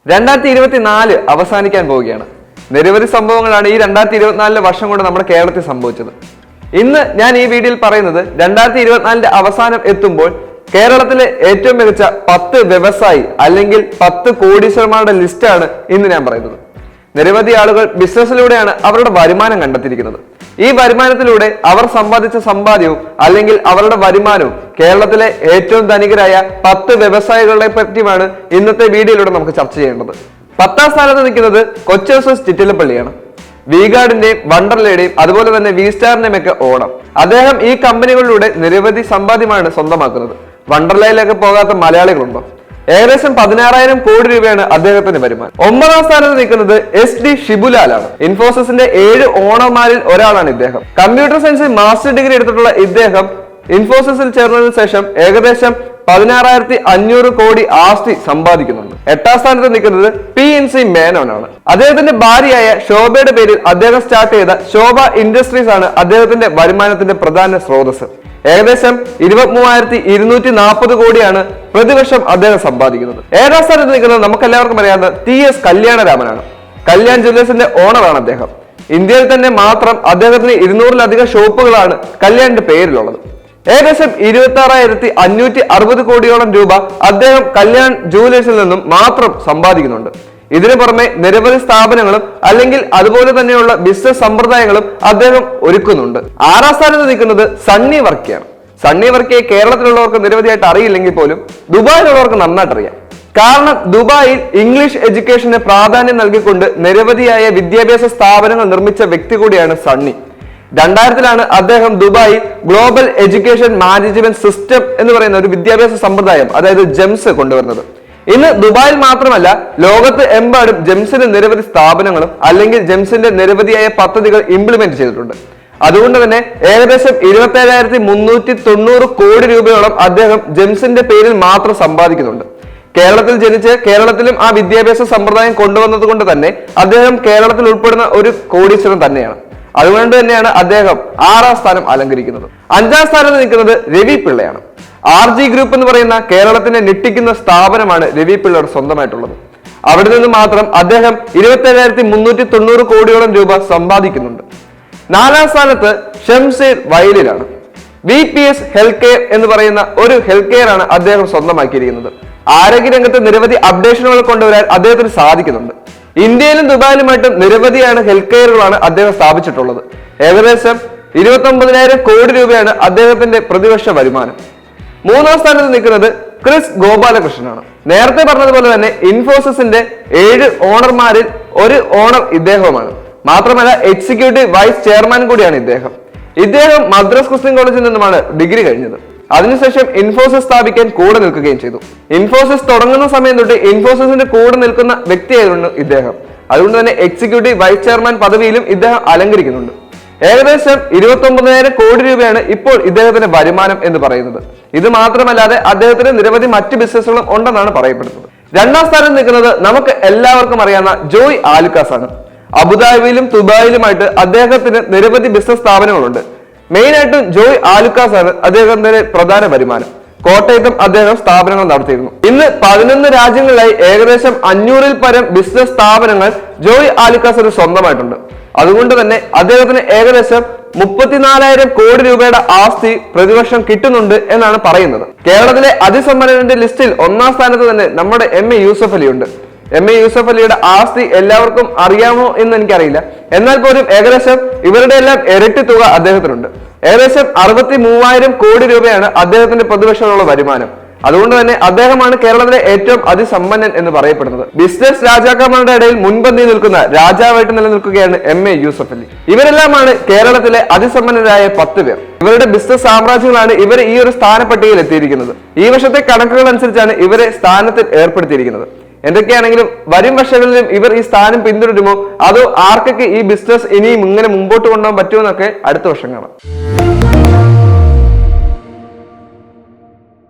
2024 അവസാനിക്കാൻ പോവുകയാണ്. നിരവധി സംഭവങ്ങളാണ് ഈ 2024 വർഷം കൊണ്ട് നമ്മുടെ കേരളത്തിൽ സംഭവിച്ചത്. ഇന്ന് ഞാൻ ഈ വീഡിയോയിൽ പറയുന്നത് 2024 അവസാനം എത്തുമ്പോൾ കേരളത്തിലെ ഏറ്റവും മികച്ച 10 വ്യവസായി അല്ലെങ്കിൽ 10 കോടീശ്വരന്മാരുടെ ലിസ്റ്റാണ് ഇന്ന് ഞാൻ പറയുന്നത്. നിരവധി ആളുകൾ ബിസിനസ്സിലൂടെയാണ് അവരുടെ വരുമാനം കണ്ടെത്തിയിരിക്കുന്നത്. ഈ വരുമാനത്തിലൂടെ അവർ സമ്പാദിച്ച സമ്പാദ്യവും അല്ലെങ്കിൽ അവരുടെ വരുമാനവും കേരളത്തിലെ ഏറ്റവും ധനികരായ 10 വ്യവസായികളെ പറ്റിയുമാണ് ഇന്നത്തെ വീഡിയോയിലൂടെ നമുക്ക് ചർച്ച ചെയ്യേണ്ടത്. 10ാം സ്ഥാനത്ത് നിൽക്കുന്നത് കൊച്ചേഴ്സ് ചിറ്റിലപ്പള്ളിയാണ്. വീഗാർഡിന്റെയും വണ്ടർലയുടെയും അതുപോലെ തന്നെ വി സ്റ്റാറിന്റെയും ഒക്കെ ഓണം. അദ്ദേഹം ഈ കമ്പനികളിലൂടെ നിരവധി സമ്പാദ്യമാണ് സ്വന്തമാക്കുന്നത്. വണ്ടർലയിലേക്ക് പോകാത്ത മലയാളികളുണ്ടോ? ഏകദേശം 16,000 കോടി രൂപയാണ് അദ്ദേഹത്തിന്റെ വരുമാനം. 9ാം സ്ഥാനത്ത് നിൽക്കുന്നത് SD ഷിബുലാലാണ്. ഇൻഫോസിസിന്റെ 7 ഓണർമാരിൽ ഒരാളാണ് ഇദ്ദേഹം. കമ്പ്യൂട്ടർ സയൻസിൽ മാസ്റ്റർ ഡിഗ്രി എടുത്തിട്ടുള്ള ഇദ്ദേഹം ഇൻഫോസിസിൽ ചേർന്നതിനു ശേഷം ഏകദേശം 16,500 കോടി ആസ്തി സമ്പാദിക്കുന്നുണ്ട്. 8ാം സ്ഥാനത്ത് നിൽക്കുന്നത് PNC മേനോനാണ്. അദ്ദേഹത്തിന്റെ ഭാര്യയായ ശോഭയുടെ പേരിൽ അദ്ദേഹം സ്റ്റാർട്ട് ചെയ്ത ശോഭ ഇൻഡസ്ട്രീസ് ആണ് അദ്ദേഹത്തിന്റെ വരുമാനത്തിന്റെ പ്രധാന സ്രോതസ്. ഏകദേശം 23,240 കോടിയാണ് പ്രതിവർഷം അദ്ദേഹം സമ്പാദിക്കുന്നത്. 7ാം സ്ഥാനത്ത് നിൽക്കുന്നത് നമുക്കെല്ലാവർക്കും അറിയാവുന്ന TS കല്യാണരാമനാണ്. കല്യാൺ ജ്വല്ലേഴ്സിന്റെ ഓണറാണ് അദ്ദേഹം. ഇന്ത്യയിൽ തന്നെ മാത്രം അദ്ദേഹത്തിന് 200-ലധികം ഷോപ്പുകളാണ് കല്യാണിന്റെ പേരിലുള്ളത്. ഏകദേശം 26,560 കോടിയോളം രൂപ അദ്ദേഹം കല്യാൺ ജുവലേഴ്സിൽ നിന്നും മാത്രം സമ്പാദിക്കുന്നുണ്ട്. ഇതിനു പുറമെ നിരവധി സ്ഥാപനങ്ങളും അല്ലെങ്കിൽ അതുപോലെ തന്നെയുള്ള ബിസിനസ് സമ്പ്രദായങ്ങളും അദ്ദേഹം ഒരുക്കുന്നുണ്ട്. 6ാം സ്ഥാനത്ത് നിൽക്കുന്നത് സണ്ണി വർക്കിയാണ്. സണ്ണി വർക്കിയെ കേരളത്തിലുള്ളവർക്ക് നിരവധിയായിട്ട് അറിയില്ലെങ്കിൽ പോലും ദുബായിലുള്ളവർക്ക് നന്നായിട്ട് അറിയാം. കാരണം ദുബായിൽ ഇംഗ്ലീഷ് എഡ്യൂക്കേഷന് പ്രാധാന്യം നൽകിക്കൊണ്ട് നിരവധിയായ വിദ്യാഭ്യാസ സ്ഥാപനങ്ങൾ നിർമ്മിച്ച വ്യക്തി കൂടിയാണ് സണ്ണി. 2000-ലാണ് അദ്ദേഹം ദുബായിൽ ഗ്ലോബൽ എഡ്യൂക്കേഷൻ മാനേജ്മെന്റ് സിസ്റ്റം എന്ന് പറയുന്ന ഒരു വിദ്യാഭ്യാസ സമ്പ്രദായം, അതായത് ജെംസ് കൊണ്ടുവരുന്നത്. ഇന്ന് ദുബായിൽ മാത്രമല്ല ലോകത്ത് എമ്പാടും ജെംസിന്റെ നിരവധി സ്ഥാപനങ്ങളും അല്ലെങ്കിൽ ജെംസിന്റെ നിരവധിയായ പദ്ധതികൾ ഇംപ്ലിമെന്റ് ചെയ്തിട്ടുണ്ട്. അതുകൊണ്ട് തന്നെ ഏകദേശം 27,390 കോടി രൂപയോളം അദ്ദേഹം ജെംസിന്റെ പേരിൽ മാത്രം സമ്പാദിക്കുന്നുണ്ട്. കേരളത്തിൽ ജനിച്ച് കേരളത്തിലും ആ വിദ്യാഭ്യാസ സമ്പ്രദായം കൊണ്ടുവന്നത് കൊണ്ട് തന്നെ അദ്ദേഹം കേരളത്തിൽ ഉൾപ്പെടുന്ന ഒരു കോടീശ്വരൻ തന്നെയാണ്. അതുകൊണ്ട് തന്നെയാണ് അദ്ദേഹം 6ാം സ്ഥാനം അലങ്കരിക്കുന്നത്. 5ാം സ്ഥാനത്ത് നിൽക്കുന്നത് രവി പിള്ളയാണ്. RG ഗ്രൂപ്പ് എന്ന് പറയുന്ന കേരളത്തിനെ ഞെട്ടിക്കുന്ന സ്ഥാപനമാണ് രവി പിള്ളയുടെ സ്വന്തമായിട്ടുള്ളത്. അവിടെ നിന്ന് മാത്രം അദ്ദേഹം 27,390 കോടിയോളം രൂപ സമ്പാദിക്കുന്നുണ്ട്. 4ാം സ്ഥാനത്ത് ഷംസീർ വയലിലാണ്. VPS ഹെൽത്ത് കെയർ എന്ന് പറയുന്ന ഒരു ഹെൽത്ത് കെയർ ആണ് അദ്ദേഹം സ്വന്തമാക്കിയിരിക്കുന്നത്. ആരോഗ്യരംഗത്ത് നിരവധി അപ്ഡേഷനുകൾ കൊണ്ടുവരാൻ അദ്ദേഹത്തിന് സാധിക്കുന്നുണ്ട്. ഇന്ത്യയിലും ദുബായിലുമായിട്ടും നിരവധിയാണ് ഹെൽത്ത് കെയറുകളാണ് അദ്ദേഹം സ്ഥാപിച്ചിട്ടുള്ളത്. ഏകദേശം 29,000 കോടി രൂപയാണ് അദ്ദേഹത്തിന്റെ പ്രതിവർഷ വരുമാനം. 3ാം സ്ഥാനത്ത് നിൽക്കുന്നത് ക്രിസ് ഗോപാലകൃഷ്ണനാണ്. നേരത്തെ പറഞ്ഞതുപോലെ തന്നെ ഇൻഫോസിസിന്റെ 7 ഓണർമാരിൽ ഒരു ഓണർ ഇദ്ദേഹമാണ്. മാത്രമല്ല എക്സിക്യൂട്ടീവ് വൈസ് ചെയർമാൻ കൂടിയാണ് ഇദ്ദേഹം. ഇദ്ദേഹം മദ്രാസ് ക്രിസ്ത്യൻ കോളേജിൽ നിന്നുമാണ് ഡിഗ്രി കഴിഞ്ഞത്. അതിനുശേഷം ഇൻഫോസിസ് സ്ഥാപിക്കാൻ കൂടെ നിൽക്കുകയും ചെയ്തു. ഇൻഫോസിസ് തുടങ്ങുന്ന സമയം തൊട്ട് ഇൻഫോസിസിന്റെ കൂടെ നിൽക്കുന്ന വ്യക്തിയായിരുന്നു ഇദ്ദേഹം. അതുകൊണ്ട് തന്നെ എക്സിക്യൂട്ടീവ് വൈസ് ചെയർമാൻ പദവിയിലും ഇദ്ദേഹം അലങ്കരിക്കുന്നുണ്ട്. ഏകദേശം 29,000 കോടി രൂപയാണ് ഇപ്പോൾ ഇദ്ദേഹത്തിന്റെ വരുമാനം എന്ന് പറയുന്നത്. ഇത് മാത്രമല്ലാതെ അദ്ദേഹത്തിന് നിരവധി മറ്റ് ബിസിനസ്സുകളും ഉണ്ടെന്നാണ് പറയപ്പെടുന്നത്. 2ാം സ്ഥാനം നിൽക്കുന്നത് നമുക്ക് എല്ലാവർക്കും അറിയാവുന്ന ജോയ് ആലുക്കാസ് ആണ്. അബുദാബിയിലും ദുബായിലുമായിട്ട് അദ്ദേഹത്തിന് നിരവധി ബിസിനസ് സ്ഥാപനങ്ങളുണ്ട്. മെയിനായിട്ടും ജോയ് ആലുക്കാസ് ആണ് അദ്ദേഹത്തിന്റെ പ്രധാന വരുമാനം. കോട്ടയത്തും അദ്ദേഹം സ്ഥാപനങ്ങൾ നടത്തിയിരുന്നു. ഇന്ന് 11 രാജ്യങ്ങളിലായി ഏകദേശം 500-ൽ പരം ബിസിനസ് സ്ഥാപനങ്ങൾ ജോയ് ആലുക്കാസിന് സ്വന്തമായിട്ടുണ്ട്. അതുകൊണ്ട് തന്നെ അദ്ദേഹത്തിന് ഏകദേശം 34,000 കോടി രൂപയുടെ ആസ്തി പ്രതിവർഷം കിട്ടുന്നുണ്ട് എന്നാണ് പറയുന്നത്. കേരളത്തിലെ അതിസമ്പന്നന്റെ ലിസ്റ്റിൽ 1ാം സ്ഥാനത്ത് തന്നെ നമ്മുടെ MA യൂസഫ് അലി ഉണ്ട്. MA യൂസഫ് അലിയുടെ ആസ്തി എല്ലാവർക്കും അറിയാമോ എന്ന് എനിക്കറിയില്ല. എന്നാൽ പോലും ഏകദേശം ഇവരുടെ എല്ലാം ഇരട്ടി തുക അദ്ദേഹത്തിനുണ്ട്. ഏകദേശം 63,000 കോടി രൂപയാണ് അദ്ദേഹത്തിന്റെ പ്രതിവർഷമുള്ള വരുമാനം. അതുകൊണ്ട് തന്നെ അദ്ദേഹമാണ് കേരളത്തിലെ ഏറ്റവും അതിസമ്പന്നൻ എന്ന് പറയപ്പെടുന്നത്. ബിസിനസ് രാജാക്കന്മാരുടെ ഇടയിൽ മുൻപന്തി നിൽക്കുന്ന രാജാവായിട്ട് നിലനിൽക്കുകയാണ് MA യൂസഫ് അലി. ഇവരെല്ലാമാണ് കേരളത്തിലെ അതിസമ്പന്നരായ 10 പേർ. ഇവരുടെ ബിസിനസ് സാമ്രാജ്യങ്ങളാണ് ഇവരെ ഈ ഒരു സ്ഥാനപ്പട്ടികയിൽ എത്തിയിരിക്കുന്നത്. ഈ വർഷത്തെ കണക്കുകൾ അനുസരിച്ചാണ് ഇവരെ സ്ഥാനത്തിൽ ഏർപ്പെടുത്തിയിരിക്കുന്നത്. എന്തൊക്കെയാണെങ്കിലും വരും വർഷങ്ങളിലും ഇവർ ഈ സ്ഥാനം പിന്തുടരുമോ അതോ ആർക്കൊക്കെ ഈ ബിസിനസ് ഇനിയും ഇങ്ങനെ മുമ്പോട്ട് കൊണ്ടുപോകാൻ പറ്റുമോ എന്നൊക്കെ അടുത്ത വർഷം കാണാം.